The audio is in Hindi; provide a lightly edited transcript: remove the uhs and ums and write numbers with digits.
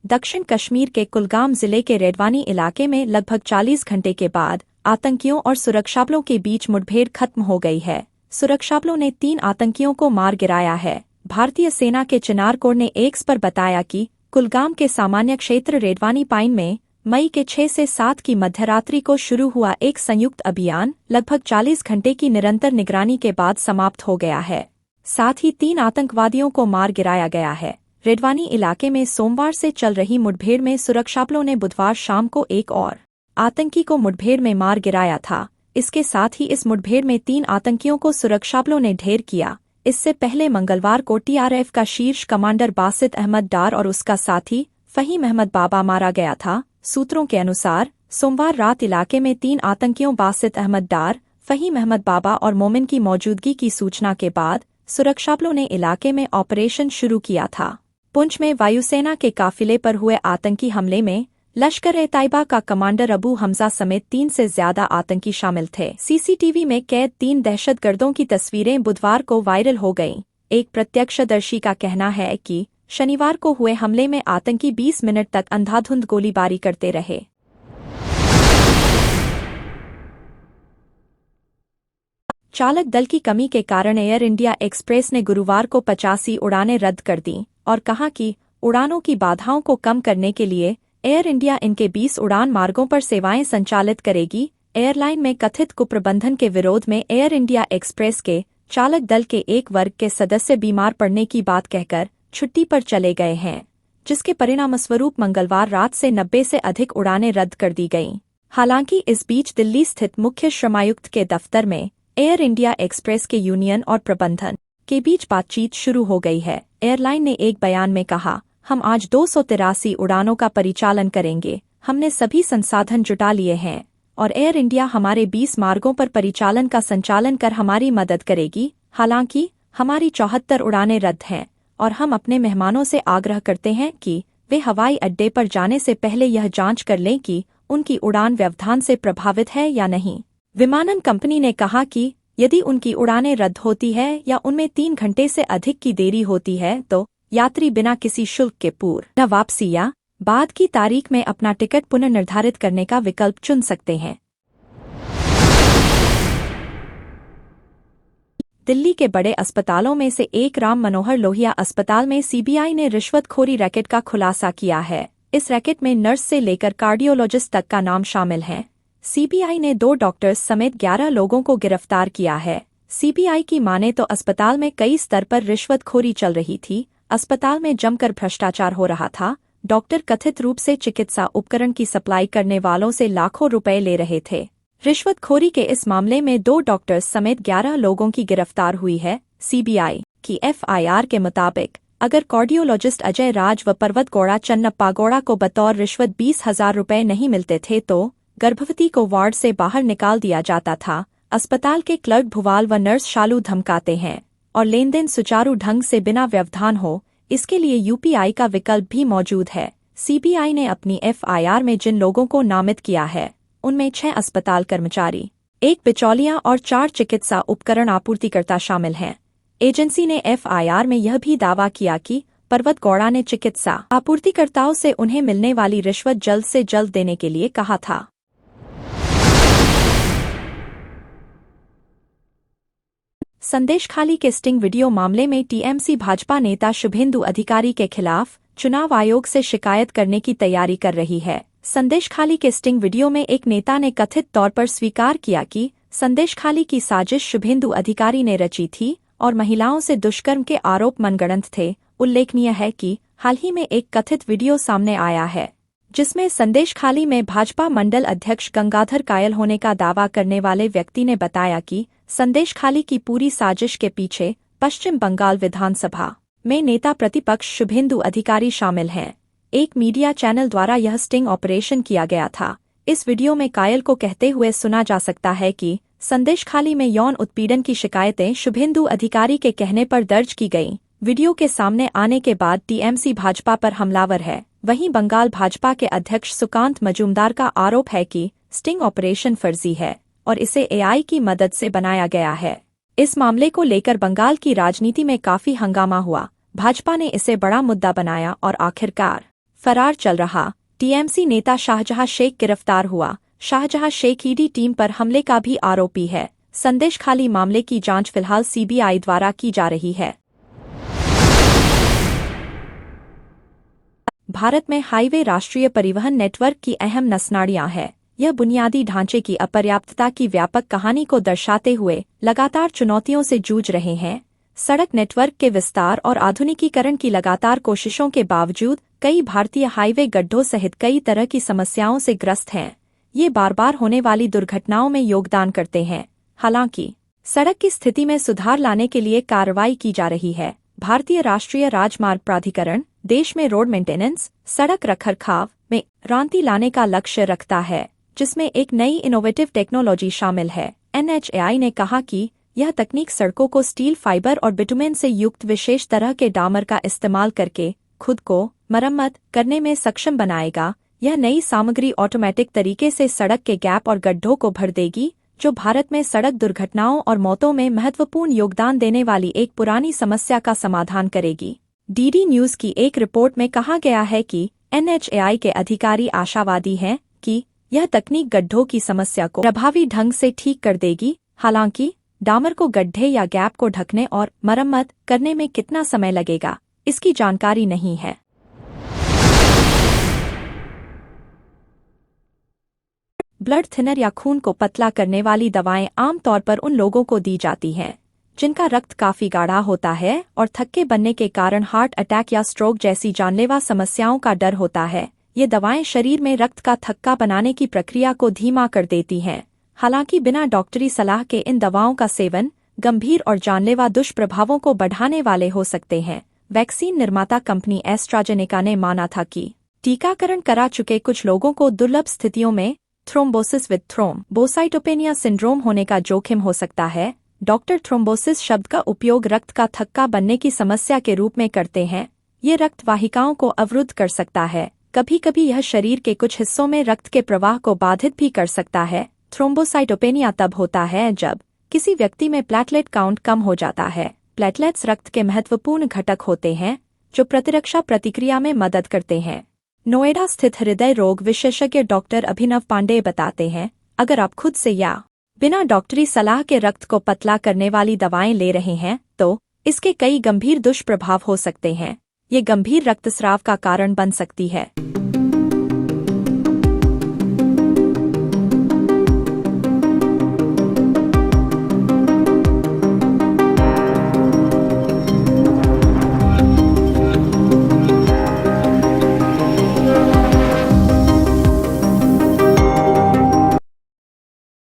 दक्षिण कश्मीर के कुलगाम जिले के रेडवानी इलाके में लगभग 40 घंटे के बाद आतंकियों और सुरक्षाबलों के बीच मुठभेड़ खत्म हो गई है। सुरक्षाबलों ने 3 आतंकियों को मार गिराया है। भारतीय सेना के चिनार कोर ने एक्स पर बताया कि कुलगाम के सामान्य क्षेत्र रेडवानी पाइन में मई के 6 से 7 की मध्यरात्रि को शुरू हुआ एक संयुक्त अभियान लगभग 40 घंटे की निरंतर निगरानी के बाद समाप्त हो गया है। साथ ही 3 आतंकवादियों को मार गिराया गया है। रेडवानी इलाके में सोमवार से चल रही मुठभेड़ में सुरक्षाबलों ने बुधवार शाम को एक और आतंकी को मुठभेड़ में मार गिराया था। इसके साथ ही इस मुठभेड़ में 3 आतंकियों को सुरक्षाबलों ने ढेर किया। इससे पहले मंगलवार को टीआरएफ का शीर्ष कमांडर बासित अहमद डार और उसका साथी फहीम अहमद बाबा मारा गया था। सूत्रों के अनुसार सोमवार रात इलाके में 3 आतंकियों बासित अहमद डार, फहीम अहमद बाबा और मोमिन की मौजूदगी की सूचना के बाद सुरक्षाबलों ने इलाके में ऑपरेशन शुरू किया था। पुंछ में वायुसेना के काफिले पर हुए आतंकी हमले में लश्कर-ए-तैयबा का कमांडर अबू हमजा समेत 3 से ज्यादा आतंकी शामिल थे। सीसीटीवी में कैद 3 दहशतगर्दों की तस्वीरें बुधवार को वायरल हो गईं। एक प्रत्यक्षदर्शी का कहना है कि शनिवार को हुए हमले में आतंकी 20 मिनट तक अंधाधुंध गोलीबारी करते रहे। चालक दल की कमी के कारण एयर इंडिया एक्सप्रेस ने गुरुवार को 85 उड़ानें रद्द कर दीं और कहा कि उड़ानों की बाधाओं को कम करने के लिए एयर इंडिया इनके 20 उड़ान मार्गों पर सेवाएं संचालित करेगी। एयरलाइन में कथित कुप्रबंधन के विरोध में एयर इंडिया एक्सप्रेस के चालक दल के एक वर्ग के सदस्य बीमार पड़ने की बात कहकर छुट्टी पर चले गए हैं, जिसके परिणामस्वरूप मंगलवार रात से 90 से अधिक उड़ानें रद्द कर दी गईं। हालांकि इस बीच दिल्ली स्थित मुख्य श्रमायुक्त के दफ्तर में एयर इंडिया एक्सप्रेस के यूनियन और प्रबंधन के बीच बातचीत शुरू हो गई है। एयरलाइन ने एक बयान में कहा, हम आज 283 उड़ानों का परिचालन करेंगे। हमने सभी संसाधन जुटा लिए हैं और एयर इंडिया हमारे 20 मार्गों पर परिचालन का संचालन कर हमारी मदद करेगी। हालांकि हमारी 74 उड़ानें रद्द हैं और हम अपने मेहमानों से आग्रह करते हैं कि वे हवाई अड्डे पर जाने से पहले यह जांच कर लें कि उनकी उड़ान व्यवधान से प्रभावित है या नहीं। विमानन कंपनी ने कहा कि यदि उनकी उड़ानें रद्द होती है या उनमें 3 घंटे से अधिक की देरी होती है तो यात्री बिना किसी शुल्क के पूर्ण वापसी या बाद की तारीख में अपना टिकट पुनर्निर्धारित करने का विकल्प चुन सकते हैं। दिल्ली के बड़े अस्पतालों में से एक राम मनोहर लोहिया अस्पताल में सीबीआई ने रिश्वतखोरी रैकेट का खुलासा किया है। इस रैकेट में नर्स से लेकर कार्डियोलॉजिस्ट तक का नाम शामिल है। सीबीआई ने 2 डॉक्टर्स समेत 11 लोगों को गिरफ्तार किया है। सीबीआई की माने तो अस्पताल में कई स्तर पर रिश्वतखोरी चल रही थी। अस्पताल में जमकर भ्रष्टाचार हो रहा था। डॉक्टर कथित रूप से चिकित्सा उपकरण की सप्लाई करने वालों से लाखों रुपए ले रहे थे। रिश्वतखोरी के इस मामले में 2 डॉक्टर्स समेत 11 लोगों की गिरफ्तार हुई है। सीबीआई की एफआईआर के मुताबिक अगर कार्डियोलॉजिस्ट अजय राज व पर्वत गौड़ा चन्नप्पा गौड़ा को बतौर रिश्वत 20,000 रुपए नहीं मिलते थे तो गर्भवती को वार्ड से बाहर निकाल दिया जाता था। अस्पताल के क्लर्क भुवाल व नर्स शालू धमकाते हैं और लेनदेन सुचारू ढंग से बिना व्यवधान हो, इसके लिए यूपीआई का विकल्प भी मौजूद है। सीबीआई ने अपनी एफआईआर में जिन लोगों को नामित किया है उनमें 6 अस्पताल कर्मचारी, 1 बिचौलिया और 4 चिकित्सा उपकरण आपूर्तिकर्ता शामिल हैं। एजेंसी ने एफआईआर में यह भी दावा किया कि पर्वत गौड़ा ने चिकित्सा आपूर्तिकर्ताओं से उन्हें मिलने वाली रिश्वत जल्द से जल्द देने के लिए कहा था। संदेशखाली के स्टिंग वीडियो मामले में टीएमसी भाजपा नेता शुभेंदु अधिकारी के खिलाफ चुनाव आयोग से शिकायत करने की तैयारी कर रही है। संदेशखाली के स्टिंग वीडियो में एक नेता ने कथित तौर पर स्वीकार किया कि संदेशखाली की साजिश शुभेंदु अधिकारी ने रची थी और महिलाओं से दुष्कर्म के आरोप मनगढ़ंत थे। उल्लेखनीय है कि हाल ही में एक कथित वीडियो सामने आया है जिसमें संदेशखाली में भाजपा मंडल अध्यक्ष गंगाधर कायल होने का दावा करने वाले व्यक्ति ने बताया कि संदेशखाली की पूरी साजिश के पीछे पश्चिम बंगाल विधानसभा में नेता प्रतिपक्ष शुभेंदु अधिकारी शामिल हैं। एक मीडिया चैनल द्वारा यह स्टिंग ऑपरेशन किया गया था। इस वीडियो में कायल को कहते हुए सुना जा सकता है कि संदेशखाली में यौन उत्पीड़न की शिकायतें शुभेंदु अधिकारी के कहने पर दर्ज की गईं। वीडियो के सामने आने के बाद टीएमसी भाजपा पर हमलावर है। वहीं बंगाल भाजपा के अध्यक्ष सुकांत मजूमदार का आरोप है कि स्टिंग ऑपरेशन फर्जी है और इसे एआई की मदद से बनाया गया है। इस मामले को लेकर बंगाल की राजनीति में काफी हंगामा हुआ। भाजपा ने इसे बड़ा मुद्दा बनाया और आखिरकार फरार चल रहा। टीएमसी नेता शाहजहां शेख गिरफ्तार हुआ। शाहजहां शेख ईडी टीम पर हमले का भी आरोपी है। संदेश खाली मामले की जांच फिलहाल सीबीआई द्वारा की जा रही है। भारत में हाईवे राष्ट्रीय परिवहन नेटवर्क की अहम नसनाड़ियां है। यह बुनियादी ढांचे की अपर्याप्तता की व्यापक कहानी को दर्शाते हुए लगातार चुनौतियों से जूझ रहे हैं। सड़क नेटवर्क के विस्तार और आधुनिकीकरण की लगातार कोशिशों के बावजूद कई भारतीय हाईवे गड्ढों सहित कई तरह की समस्याओं से ग्रस्त हैं। ये बार बार होने वाली दुर्घटनाओं में योगदान करते हैं। हालांकि सड़क की स्थिति में सुधार लाने के लिए कार्रवाई की जा रही है। भारतीय राष्ट्रीय राजमार्ग प्राधिकरण देश में रोड मेंटेनेंस, सड़क रखरखाव में क्रांति लाने का लक्ष्य रखता है, जिसमें एक नई इनोवेटिव टेक्नोलॉजी शामिल है। NHAI ने कहा कि यह तकनीक सड़कों को स्टील फाइबर और बिटुमेन से युक्त विशेष तरह के डामर का इस्तेमाल करके खुद को मरम्मत करने में सक्षम बनाएगा। यह नई सामग्री ऑटोमेटिक तरीके से सड़क के गैप और गड्ढों को भर देगी, जो भारत में सड़क दुर्घटनाओं और मौतों में महत्वपूर्ण योगदान देने वाली एक पुरानी समस्या का समाधान करेगी। डीडी न्यूज़ की एक रिपोर्ट में कहा गया है कि NHAI के अधिकारी आशावादी हैं कि यह तकनीक गड्ढों की समस्या को प्रभावी ढंग से ठीक कर देगी। हालांकि डामर को गड्ढे या गैप को ढकने और मरम्मत करने में कितना समय लगेगा, इसकी जानकारी नहीं है। ब्लड थिनर या खून को पतला करने वाली दवाएं आमतौर पर उन लोगों को दी जाती हैं जिनका रक्त काफी गाढ़ा होता है और थक्के बनने के कारण हार्ट अटैक या स्ट्रोक जैसी जानलेवा समस्याओं का डर होता है। ये दवाएं शरीर में रक्त का थक्का बनाने की प्रक्रिया को धीमा कर देती हैं। हालांकि बिना डॉक्टरी सलाह के इन दवाओं का सेवन गंभीर और जानलेवा दुष्प्रभावों को बढ़ाने वाले हो सकते हैं। वैक्सीन निर्माता कंपनी एस्ट्राजेनेका ने माना था कि टीकाकरण करा चुके कुछ लोगों को दुर्लभ स्थितियों में थ्रोम्बोसिस विद थ्रोम्बोसाइटोपेनिया सिंड्रोम होने का जोखिम हो सकता है। डॉक्टर थ्रोम्बोसिस शब्द का उपयोग रक्त का थक्का बनने की समस्या के रूप में करते हैं। ये रक्त वाहिकाओं को अवरुद्ध कर सकता है। कभी कभी यह शरीर के कुछ हिस्सों में रक्त के प्रवाह को बाधित भी कर सकता है। थ्रोम्बोसाइटोपेनिया तब होता है जब किसी व्यक्ति में प्लेटलेट काउंट कम हो जाता है। प्लेटलेट्स रक्त के महत्वपूर्ण घटक होते हैं जो प्रतिरक्षा प्रतिक्रिया में मदद करते हैं। नोएडा स्थित हृदय रोग विशेषज्ञ डॉक्टर अभिनव पांडे बताते हैं, अगर आप खुद से या बिना डॉक्टरी सलाह के रक्त को पतला करने वाली दवाएं ले रहे हैं तो इसके कई गंभीर दुष्प्रभाव हो सकते हैं। ये गंभीर रक्तस्राव का कारण बन सकती है।